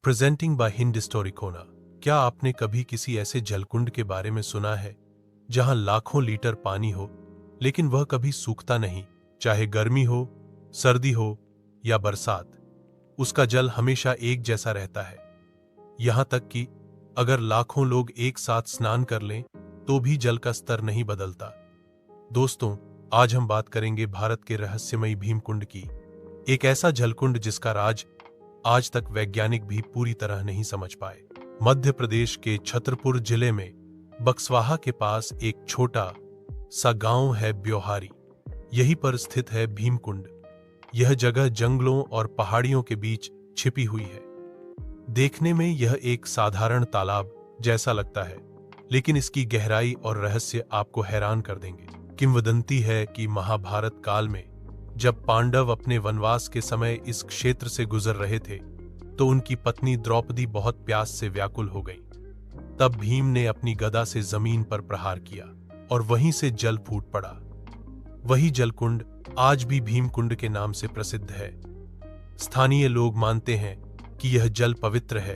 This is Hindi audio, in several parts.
प्रेजेंटिंग बाय हिंद स्टोरी कोना। क्या आपने कभी किसी ऐसे जलकुंड के बारे में सुना है जहां लाखों लीटर पानी हो लेकिन वह कभी सूखता नहीं? चाहे गर्मी हो, सर्दी हो या बरसात, उसका जल हमेशा एक जैसा रहता है। यहां तक कि अगर लाखों लोग एक साथ स्नान कर लें तो भी जल का स्तर नहीं बदलता। दोस्तों, आज हम बात करेंगे भारत के रहस्यमयी भीमकुंड की, एक ऐसा जलकुंड जिसका राज आज तक वैज्ञानिक भी पूरी तरह नहीं समझ पाए। मध्य प्रदेश के छतरपुर जिले में बक्सवाहा के पास एक छोटा सा गांव है ब्योहारी। यहीं पर स्थित है भीमकुंड। यह जगह जंगलों और पहाड़ियों के बीच छिपी हुई है। देखने में यह एक साधारण तालाब जैसा लगता है, लेकिन इसकी गहराई और रहस्य आपको हैरान कर देंगे। किंवदंती है कि महाभारत काल में जब पांडव अपने वनवास के समय इस क्षेत्र से गुजर रहे थे तो उनकी पत्नी द्रौपदी बहुत प्यास से व्याकुल हो गई। तब भीम ने अपनी गदा से जमीन पर प्रहार किया और वहीं से जल फूट पड़ा। वही जलकुंड आज भी भीमकुंड के नाम से प्रसिद्ध है। स्थानीय लोग मानते हैं कि यह जल पवित्र है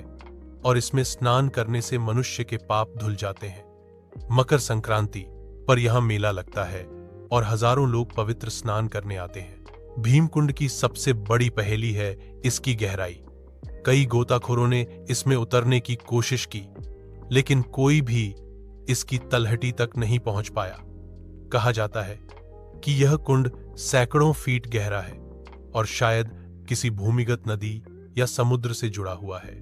और इसमें स्नान करने से मनुष्य के पाप धुल जाते हैं। मकर संक्रांति पर यहां मेला लगता है और हजारों लोग पवित्र स्नान करने आते हैं। भीमकुंड की सबसे बड़ी पहेली है इसकी गहराई। कई गोताखोरों ने इसमें उतरने की कोशिश की, लेकिन कोई भी इसकी तलहटी तक नहीं पहुंच पाया। कहा जाता है कि यह कुंड सैकड़ों फीट गहरा है और शायद किसी भूमिगत नदी या समुद्र से जुड़ा हुआ है।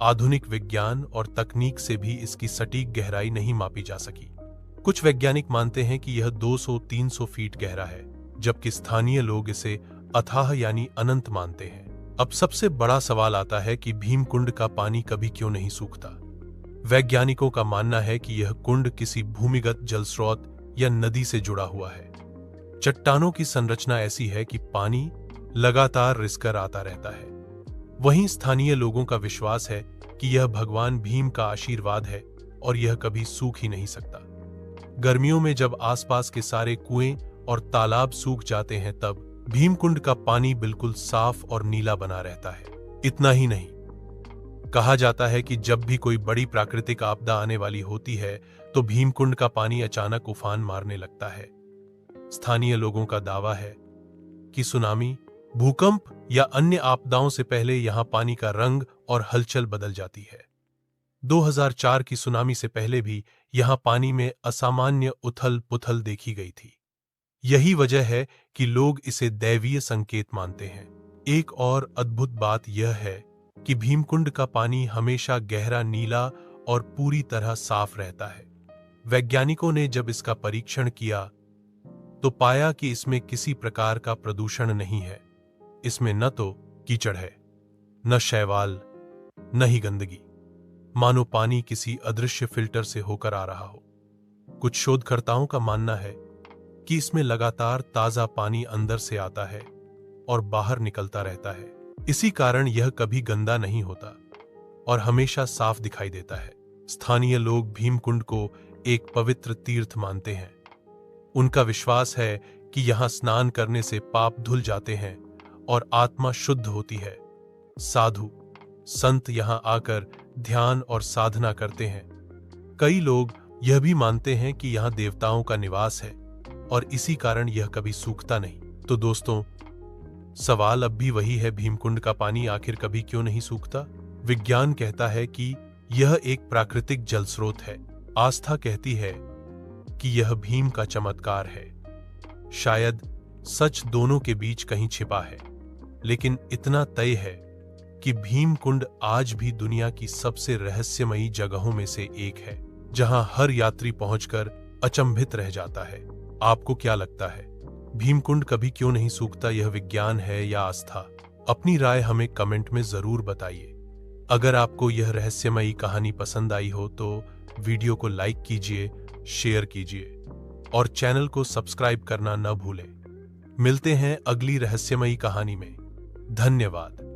आधुनिक विज्ञान और तकनीक से भी इसकी सटीक गहराई नहीं मापी जा सकी। कुछ वैज्ञानिक मानते हैं कि यह 200-300 फीट गहरा है, जबकि स्थानीय लोग इसे अथाह यानी अनंत मानते हैं। अब सबसे बड़ा सवाल आता है कि भीमकुंड का पानी कभी क्यों नहीं सूखता। वैज्ञानिकों का मानना है कि यह कुंड किसी भूमिगत जल स्रोत या नदी से जुड़ा हुआ है। चट्टानों की संरचना ऐसी है कि पानी लगातार रिसकर आता रहता है। वहीं स्थानीय लोगों का विश्वास है कि यह भगवान भीम का आशीर्वाद है और यह कभी सूख ही नहीं सकता। गर्मियों में जब आसपास के सारे कुएं और तालाब सूख जाते हैं तब भीमकुंड का पानी बिल्कुल साफ और नीला बना रहता है। इतना ही नहीं, कहा जाता है कि जब भी कोई बड़ी प्राकृतिक आपदा आने वाली होती है तो भीमकुंड का पानी अचानक उफान मारने लगता है। स्थानीय लोगों का दावा है कि सुनामी, भूकंप या अन्य आपदाओं से पहले यहां पानी का रंग और हलचल बदल जाती है। 2004 की सुनामी से पहले भी यहां पानी में असामान्य उथल पुथल देखी गई थी। यही वजह है कि लोग इसे दैवीय संकेत मानते हैं। एक और अद्भुत बात यह है कि भीमकुंड का पानी हमेशा गहरा नीला और पूरी तरह साफ रहता है। वैज्ञानिकों ने जब इसका परीक्षण किया तो पाया कि इसमें किसी प्रकार का प्रदूषण नहीं है। इसमें न तो कीचड़ है, न शैवाल, न ही गंदगी। मानो पानी किसी अदृश्य फिल्टर से होकर आ रहा हो। कुछ शोधकर्ताओं का मानना है कि इसमें लगातार ताजा पानी अंदर से आता है और बाहर निकलता रहता है। इसी कारण यह कभी गंदा नहीं होता और हमेशा साफ दिखाई देता है। स्थानीय लोग भीमकुंड को एक पवित्र तीर्थ मानते हैं। उनका विश्वास है कि यहां स्नान करने से पाप धुल जाते हैं और आत्मा शुद्ध होती है। साधु संत यहां आकर ध्यान और साधना करते हैं। कई लोग यह भी मानते हैं कि यहां देवताओं का निवास है और इसी कारण यह कभी सूखता नहीं। तो दोस्तों, सवाल अब भी वही है, भीमकुंड का पानी आखिर कभी क्यों नहीं सूखता? विज्ञान कहता है कि यह एक प्राकृतिक जल स्रोत है। आस्था कहती है कि यह भीम का चमत्कार है। शायद सच दोनों के बीच कहीं छिपा है, लेकिन इतना तय है कि भीमकुंड आज भी दुनिया की सबसे रहस्यमयी जगहों में से एक है, जहां हर यात्री पहुंचकर अचंभित रह जाता है। आपको क्या लगता है, भीमकुंड कभी क्यों नहीं सूखता? यह विज्ञान है या आस्था? अपनी राय हमें कमेंट में जरूर बताइए। अगर आपको यह रहस्यमयी कहानी पसंद आई हो तो वीडियो को लाइक कीजिए, शेयर कीजिए और चैनल को सब्सक्राइब करना न भूलें। मिलते हैं अगली रहस्यमयी कहानी में। धन्यवाद।